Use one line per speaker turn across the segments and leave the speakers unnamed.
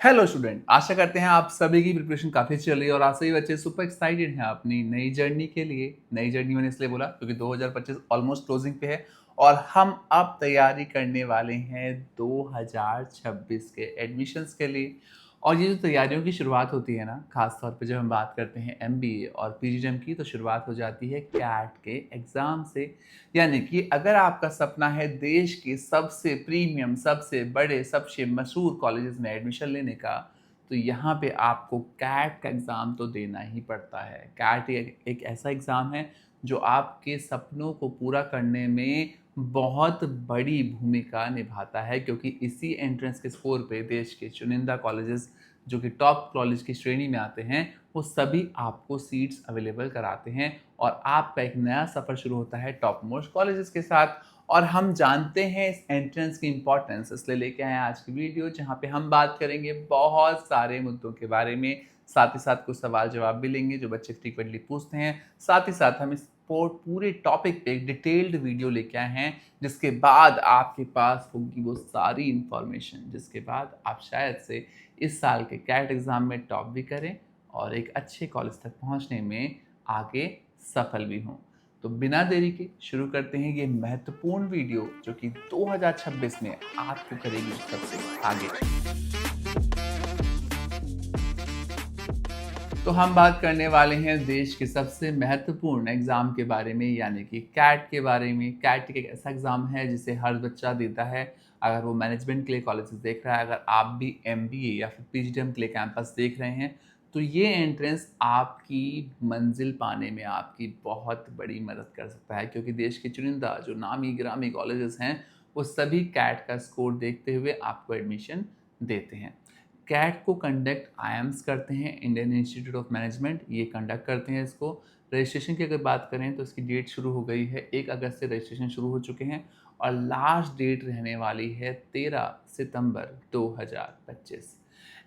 Hello student, आशा करते हैं आप सभी की प्रिपरेशन काफ़ी अच्छी चल रही है और आप सभी बच्चे सुपर एक्साइटेड हैं अपनी नई जर्नी के लिए। नई जर्नी मैंने इसलिए बोला क्योंकि 2025 ऑलमोस्ट क्लोजिंग पे है और हम अब तैयारी करने वाले हैं 2026 के एडमिशन्स के लिए। और ये जो तैयारियों की शुरुआत होती है ना, खास तौर पे जब हम बात करते हैं एमबीए और पीजीडीएम की, तो शुरुआत हो जाती है कैट के एग्ज़ाम से। यानी कि अगर आपका सपना है देश के सबसे प्रीमियम, सबसे बड़े, सबसे मशहूर कॉलेजेस में एडमिशन लेने का, तो यहाँ पे आपको कैट का एग्ज़ाम तो देना ही पड़ता है। कैट एक ऐसा एग्ज़ाम है जो आपके सपनों को पूरा करने में बहुत बड़ी भूमिका निभाता है, क्योंकि इसी एंट्रेंस के स्कोर पे देश के चुनिंदा कॉलेजेस जो कि टॉप कॉलेज की श्रेणी में आते हैं, वो सभी आपको सीट्स अवेलेबल कराते हैं और आपका एक नया सफ़र शुरू होता है टॉप मोस्ट कॉलेजेस के साथ। और हम जानते हैं इस एंट्रेंस की इम्पोर्टेंस, इसलिए लेके आए हैं आज की वीडियो, जहाँ पे हम बात करेंगे बहुत सारे मुद्दों के बारे में। साथ ही साथ कुछ सवाल जवाब भी लेंगे जो बच्चे फ्रीक्वेंटली पूछते हैं। साथ ही साथ हम इस पूरे टॉपिक पे एक डिटेल्ड वीडियो लेके आए हैं, जिसके बाद आपके पास होगी वो सारी इंफॉर्मेशन, जिसके बाद आप शायद से इस साल के कैट एग्ज़ाम में टॉप भी करें और एक अच्छे कॉलेज तक पहुंचने में आगे सफल भी हों। तो बिना देरी के शुरू करते हैं ये महत्वपूर्ण वीडियो, जो कि 2026 में आपको करेगी सबसे आगे। तो हम बात करने वाले हैं देश के सबसे महत्वपूर्ण एग्ज़ाम के बारे में, यानी कि कैट के बारे में। कैट एक ऐसा एग्ज़ाम है जिसे हर बच्चा देता है, अगर वो मैनेजमेंट के लिए कॉलेजेस देख रहा है, अगर आप भी एमबीए या फिर पीजीडीएम के लिए कैंपस देख रहे हैं, तो ये एंट्रेंस आपकी मंजिल पाने में आपकी बहुत बड़ी मदद कर सकता है, क्योंकि देश के चुनिंदा जो नामी गिरामी कॉलेजेस हैं, वो सभी कैट का स्कोर देखते हुए आपको एडमिशन देते हैं। कैट को कंडक्ट आईएम्स करते हैं, इंडियन इंस्टीट्यूट ऑफ मैनेजमेंट, ये कंडक्ट करते हैं इसको। रजिस्ट्रेशन की अगर बात करें तो इसकी डेट शुरू हो गई है, 1 अगस्त से रजिस्ट्रेशन शुरू हो चुके हैं और लास्ट डेट रहने वाली है 13 सितंबर 2025।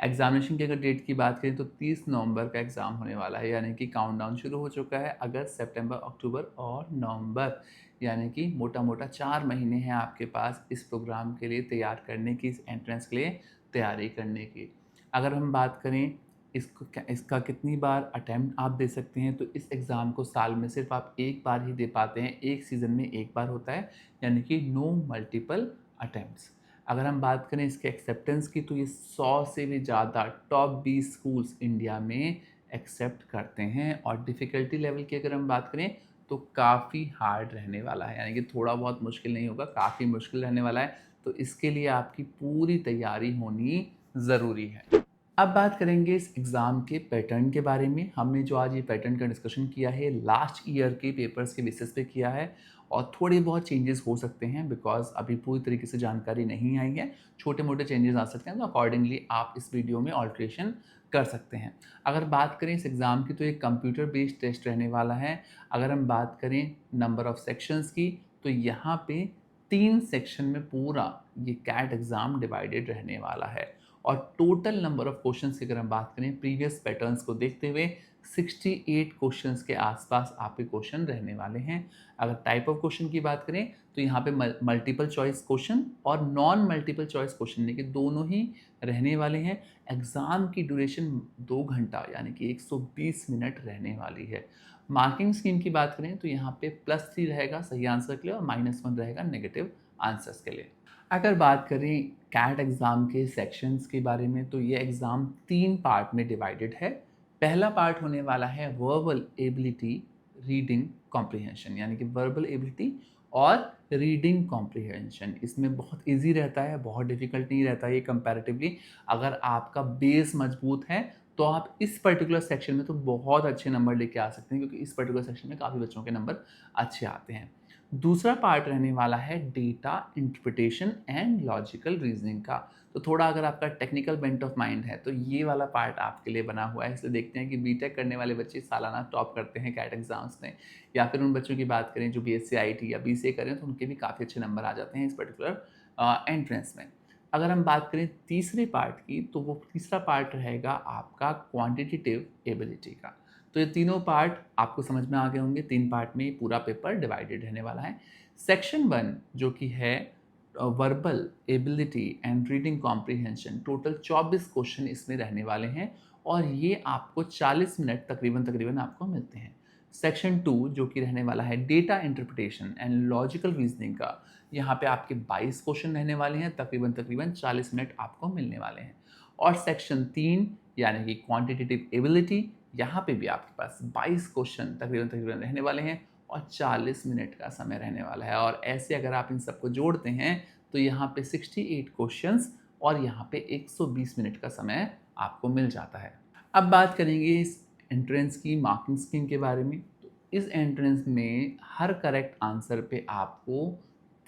एग्जामिनेशन की अगर डेट की बात करें तो 30 नवंबर का एग्ज़ाम होने वाला है, यानी कि काउंटडाउन शुरू हो चुका है। अगस्त, सितंबर, अक्टूबर और नवंबर, यानी कि मोटा मोटा 4 महीने हैं आपके पास इस प्रोग्राम के लिए तैयार करने की, इस एंट्रेंस के लिए तैयारी करने की। अगर हम बात करें इसका कितनी बार अटेम्प्ट आप दे सकते हैं, तो इस एग्ज़ाम को साल में सिर्फ आप एक बार ही दे पाते हैं, एक सीज़न में एक बार होता है, यानी कि नो मल्टीपल अटेम्प्ट्स। अगर हम बात करें इसके एक्सेप्टेंस की, तो ये 100 से भी ज़्यादा टॉप 20 स्कूल्स इंडिया में एक्सेप्ट करते हैं। और डिफ़िकल्टी लेवल की अगर हम बात करें तो काफ़ी हार्ड रहने वाला है, यानी कि थोड़ा बहुत मुश्किल नहीं होगा, काफ़ी मुश्किल रहने वाला है। तो इसके लिए आपकी पूरी तैयारी होनी ज़रूरी है। अब बात करेंगे इस एग्ज़ाम के पैटर्न के बारे में। हमने जो आज ये पैटर्न का डिस्कशन किया है, लास्ट ईयर के पेपर्स के बेसिस पे किया है और थोड़े बहुत चेंजेस हो सकते हैं, बिकॉज़ अभी पूरी तरीके से जानकारी नहीं आई है। छोटे-मोटे चेंजेस आ सकते हैं, तो अकॉर्डिंगली आप इस वीडियो में ऑल्ट्रेशन कर सकते हैं। अगर बात करें इस एग्ज़ाम की, तो एक कंप्यूटर बेस्ड टेस्ट रहने वाला है। अगर हम बात करें नंबर ऑफ़ सेक्शंस की, तो यहाँ पे 3 सेक्शन में पूरा ये कैट एग्ज़ाम डिवाइडेड रहने वाला है। और टोटल नंबर ऑफ क्वेश्चंस की अगर हम बात करें प्रीवियस पैटर्न्स को देखते हुए, 68 क्वेश्चंस के आसपास आपके क्वेश्चन रहने वाले हैं। अगर टाइप ऑफ क्वेश्चन की बात करें तो यहाँ पे मल्टीपल चॉइस क्वेश्चन और नॉन मल्टीपल चॉइस क्वेश्चन, लेकिन दोनों ही रहने वाले हैं। एग्ज़ाम की ड्यूरेशन 2 घंटा यानी कि 120 मिनट रहने वाली है। मार्किंग स्कीम की बात करें तो यहाँ पे +3 रहेगा सही आंसर के लिए और -1 रहेगा नेगेटिव आंसर्स के लिए। अगर बात करें कैट एग्ज़ाम के सेक्शंस के बारे में, तो ये एग्ज़ाम 3 पार्ट में डिवाइडेड है। पहला पार्ट होने वाला है वर्बल एबिलिटी, रीडिंग कॉम्प्रिहेंशन, यानी कि वर्बल एबिलिटी और रीडिंग कॉम्प्रिहेंशन। इसमें बहुत ईज़ी रहता है, बहुत डिफ़िकल्ट नहीं रहता है ये कंपैरेटिवली। अगर आपका बेस मज़बूत है, तो आप इस पर्टिकुलर सेक्शन में तो बहुत अच्छे नंबर लेके आ सकते हैं, क्योंकि इस पर्टिकुलर सेक्शन में काफ़ी बच्चों के नंबर अच्छे आते हैं। दूसरा पार्ट रहने वाला है data interpretation and logical reasoning का। तो थोड़ा अगर आपका टेक्निकल बेंट ऑफ माइंड है, तो ये वाला पार्ट आपके लिए बना हुआ है। इसलिए देखते हैं कि बीटेक करने वाले बच्चे सालाना टॉप करते हैं कैट एग्जाम्स में, या फिर उन बच्चों की बात करें जो बीएससी आईटी या बीसीए करें, तो उनके भी काफ़ी अच्छे नंबर आ जाते हैं इस पर्टिकुलर एंट्रेंस में। अगर हम बात करें तीसरे पार्ट की, तो वो तीसरा पार्ट रहेगा आपका क्वांटिटेटिव एबिलिटी का। तो ये तीनों पार्ट आपको समझ में आ गए होंगे। 3 पार्ट में पूरा पेपर डिवाइडेड रहने वाला है। सेक्शन 1 जो कि है verbal ability and reading comprehension, total 24 question इसमें रहने वाले हैं और ये आपको 40 मिनट तकरीबन तकरीबन आपको मिलते हैं। सेक्शन 2 जो कि रहने वाला है data interpretation and logical reasoning का, यहाँ पे आपके 22 क्वेश्चन रहने वाले हैं, तकरीबन तकरीबन 40 मिनट आपको मिलने वाले हैं। और सेक्शन 3 यानी कि क्वांटिटेटिव एबिलिटी, यहाँ पे भी आपके पास 22 क्वेश्चन तकरीबन तकरीबन रहने वाले हैं और 40 मिनट का समय रहने वाला है। और ऐसे अगर आप इन सबको जोड़ते हैं तो यहाँ पे 68 क्वेश्चंस और यहाँ पे 120 मिनट का समय आपको मिल जाता है। अब बात करेंगे इस एंट्रेंस की मार्किंग स्कीम के बारे में। तो इस एंट्रेंस में हर करेक्ट आंसर पे आपको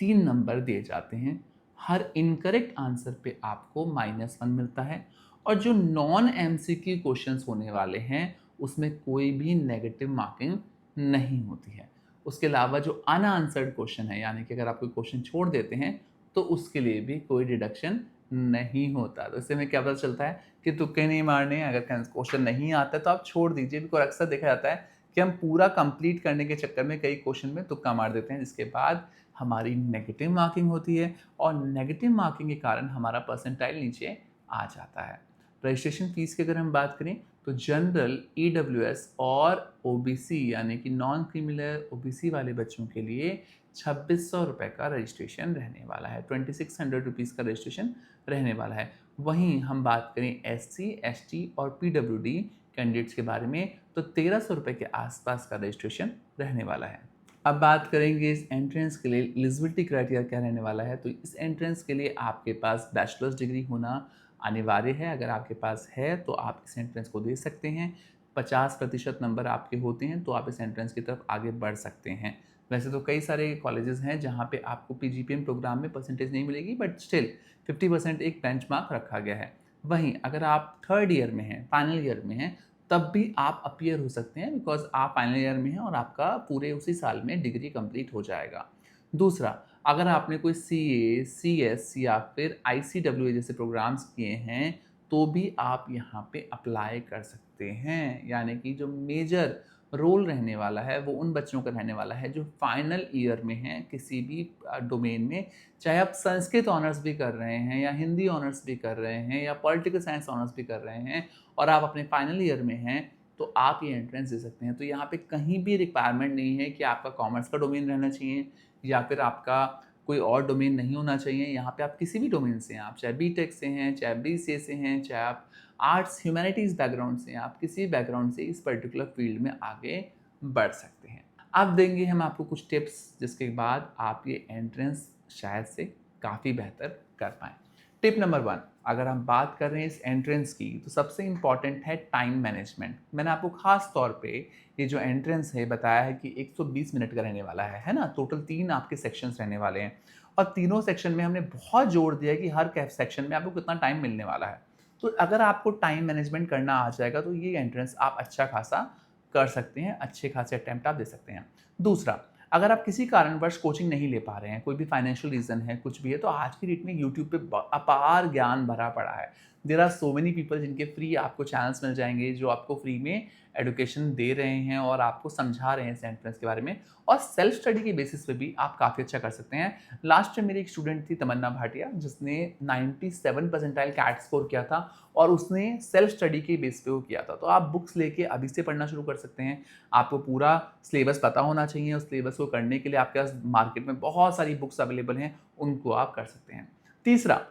3 नंबर दिए जाते हैं, हर इनकरेक्ट आंसर पे आपको -1 मिलता है और जो नॉन एमसीक्यू क्वेश्चंस होने वाले हैं उसमें कोई भी नेगेटिव मार्किंग नहीं होती है। उसके अलावा जो अनआंसर्ड क्वेश्चन है, यानी कि अगर आप कोई क्वेश्चन छोड़ देते हैं तो उसके लिए भी कोई डिडक्शन नहीं होता। तो इससे हमें क्या पता चलता है कि तुक्के नहीं मारने, अगर क्वेश्चन नहीं आता तो आप छोड़ दीजिए। बिकॉज अक्सर देखा जाता है कि हम पूरा कंप्लीट करने के चक्कर में कई क्वेश्चन में तुक्का मार देते हैं, जिसके बाद हमारी नेगेटिव मार्किंग होती है और नेगेटिव मार्किंग के कारण हमारा परसेंटाइल नीचे आ जाता है। रजिस्ट्रेशन फीस की अगर हम बात करें तो जनरल, ईडब्ल्यूएस और ओबीसी यानी कि नॉन क्रिमिनल ओबीसी वाले बच्चों के लिए 2600 रुपये का रजिस्ट्रेशन रहने वाला है, 2600 रुपीज़ का रजिस्ट्रेशन रहने वाला है। वहीं हम बात करें एससी, एसटी और पीडब्ल्यूडी कैंडिडेट्स के बारे में तो 1300 रुपये के आसपास का रजिस्ट्रेशन रहने वाला है। अब बात करेंगे इस एंट्रेंस के लिए एलिजिबिलिटी क्राइटेरिया क्या रहने वाला है। तो इस एंट्रेंस के लिए आपके पास बैचलर्स डिग्री होना अनिवार्य है। अगर आपके पास है तो आप इस एंट्रेंस को दे सकते हैं। 50% नंबर आपके होते हैं तो आप इस एंट्रेंस की तरफ आगे बढ़ सकते हैं। वैसे तो कई सारे कॉलेजेस हैं जहाँ पे आपको पीजीपीएम प्रोग्राम में परसेंटेज नहीं मिलेगी, बट स्टिल 50% एक बेंचमार्क रखा गया है। वहीं अगर आप थर्ड ईयर में हैं, फाइनल ईयर में हैं, तब भी आप अपीयर हो सकते हैं, बिकॉज आप फाइनल ईयर में हैं और आपका पूरे उसी साल में डिग्री कंप्लीट हो जाएगा। दूसरा, अगर आपने कोई सीए, सीएस या फिर आईसीडब्ल्यूए जैसे प्रोग्राम्स किए हैं तो भी आप यहाँ पे अप्लाई कर सकते हैं। यानी कि जो मेजर रोल रहने वाला है वो उन बच्चों का रहने वाला है जो फाइनल ईयर में हैं किसी भी डोमेन में, चाहे आप संस्कृत ऑनर्स भी कर रहे हैं या हिंदी ऑनर्स भी कर रहे हैं या पॉलिटिकल साइंस ऑनर्स भी कर रहे हैं और आप अपने फाइनल ईयर में हैं तो आप ये एंट्रेंस दे सकते हैं। तो यहाँ पे कहीं भी रिक्वायरमेंट नहीं है कि आपका कॉमर्स का डोमेन रहना चाहिए या फिर आपका कोई और डोमेन नहीं होना चाहिए। यहाँ पे आप किसी भी डोमेन से हैं, आप चाहे बीटेक से हैं, चाहे बीसीए से हैं, चाहे आप आर्ट्स ह्यूमैनिटीज़ बैकग्राउंड से हैं, आप किसी बैकग्राउंड से इस पर्टिकुलर फील्ड में आगे बढ़ सकते हैं। अब देंगे हम आपको कुछ टिप्स जिसके बाद आप ये एंट्रेंस शायद से काफ़ी बेहतर कर पाएँ। टिप नंबर 1, अगर हम बात कर रहे हैं इस एंट्रेंस की तो सबसे इम्पॉर्टेंट है टाइम मैनेजमेंट। मैंने आपको खास तौर पे ये जो एंट्रेंस है बताया है कि 120 मिनट का रहने वाला है ना। टोटल 3 आपके सेक्शंस रहने वाले हैं और तीनों सेक्शन में हमने बहुत जोर दिया है कि हर सेक्शन में आपको कितना टाइम मिलने वाला है। तो अगर आपको टाइम मैनेजमेंट करना आ जाएगा तो ये एंट्रेंस आप अच्छा खासा कर सकते हैं, अच्छे खासे अटैम्प्ट आप दे सकते हैं। दूसरा, अगर आप किसी कारणवश कोचिंग नहीं ले पा रहे हैं, कोई भी फाइनेंशियल रीज़न है, कुछ भी है, तो आज की डेट में यूट्यूब पे अपार ज्ञान भरा पड़ा है। There are so many people जिनके फ्री आपको चैनल्स मिल जाएंगे जो आपको फ्री में एजुकेशन दे रहे हैं और आपको समझा रहे हैं इस एंट्रेंस के बारे में, और सेल्फ स्टडी के बेसिस पे भी आप काफ़ी अच्छा कर सकते हैं। लास्ट टाइम मेरी एक स्टूडेंट थी तमन्ना भाटिया, जिसने 97 परसेंटाइल कैट स्कोर किया था और उसने सेल्फ स्टडी के बेस पे वो किया था। तो आप बुक्स लेके अभी से पढ़ना शुरू कर सकते हैं। आपको पूरा सिलेबस पता होना चाहिए। उस सिलेबस को करने के लिए आपके पास मार्केट में बहुत सारी बुक्स अवेलेबल हैं, उनको आप कर सकते हैं। तीसरा,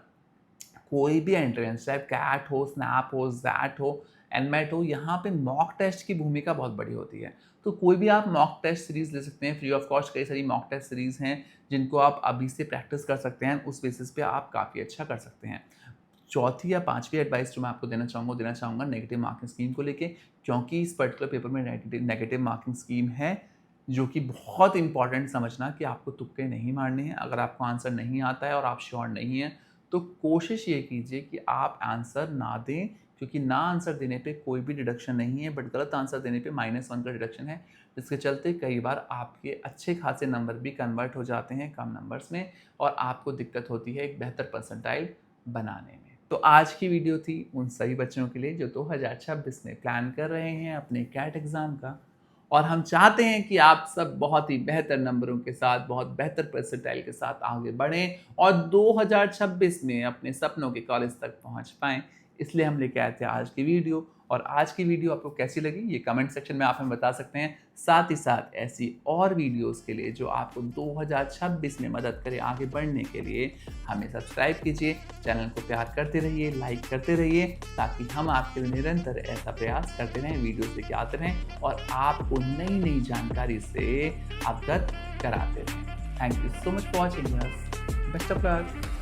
कोई भी एंट्रेंस चाहे कैट हो, स्नैप हो, जैट हो, एनमेट हो, यहाँ पे मॉक टेस्ट की भूमिका बहुत बड़ी होती है। तो कोई भी आप मॉक टेस्ट सीरीज ले सकते हैं फ्री ऑफ कॉस्ट। कई सारी मॉक टेस्ट सीरीज हैं जिनको आप अभी से प्रैक्टिस कर सकते हैं। उस बेसिस पे आप काफ़ी अच्छा कर सकते हैं। चौथी या पांचवी एडवाइस जो मैं आपको देना चाहूँगा नेगेटिव मार्किंग स्कीम को लेके, क्योंकि इस पर्टिकुलर पेपर में नेगेटिव मार्किंग स्कीम है जो कि बहुत इंपॉर्टेंट समझना कि आपको तुक्के नहीं मारने हैं। अगर आपको आंसर नहीं आता है और आप श्योर नहीं हैं तो कोशिश ये कीजिए कि आप आंसर ना दें, क्योंकि ना आंसर देने पे कोई भी डिडक्शन नहीं है, बट गलत आंसर देने पे -1 का डिडक्शन है, जिसके चलते कई बार आपके अच्छे खासे नंबर भी कन्वर्ट हो जाते हैं कम नंबर्स में और आपको दिक्कत होती है एक बेहतर परसेंटाइल बनाने में। तो आज की वीडियो थी उन सभी बच्चों के लिए जो 2026 में प्लान कर रहे हैं अपने कैट एग्ज़ाम का और हम चाहते हैं कि आप सब बहुत ही बेहतर नंबरों के साथ, बहुत बेहतर परसेंटाइल के साथ आगे बढ़ें और 2026 में अपने सपनों के कॉलेज तक पहुंच पाएँ। इसलिए हम लेके आए थे आज की वीडियो। और आज की वीडियो आपको कैसी लगी ये कमेंट सेक्शन में आप हमें बता सकते हैं। साथ ही साथ ऐसी और वीडियोस के लिए जो आपको 2026 में मदद करे आगे बढ़ने के लिए हमें सब्सक्राइब कीजिए, चैनल को प्यार करते रहिए, लाइक करते रहिए, ताकि हम आपके लिए निरंतर ऐसा प्रयास करते रहें, वीडियोस लेके आते रहें और आपको नई नई जानकारी से अवगत कराते रहें। Thank you so much for watching us. Best of luck.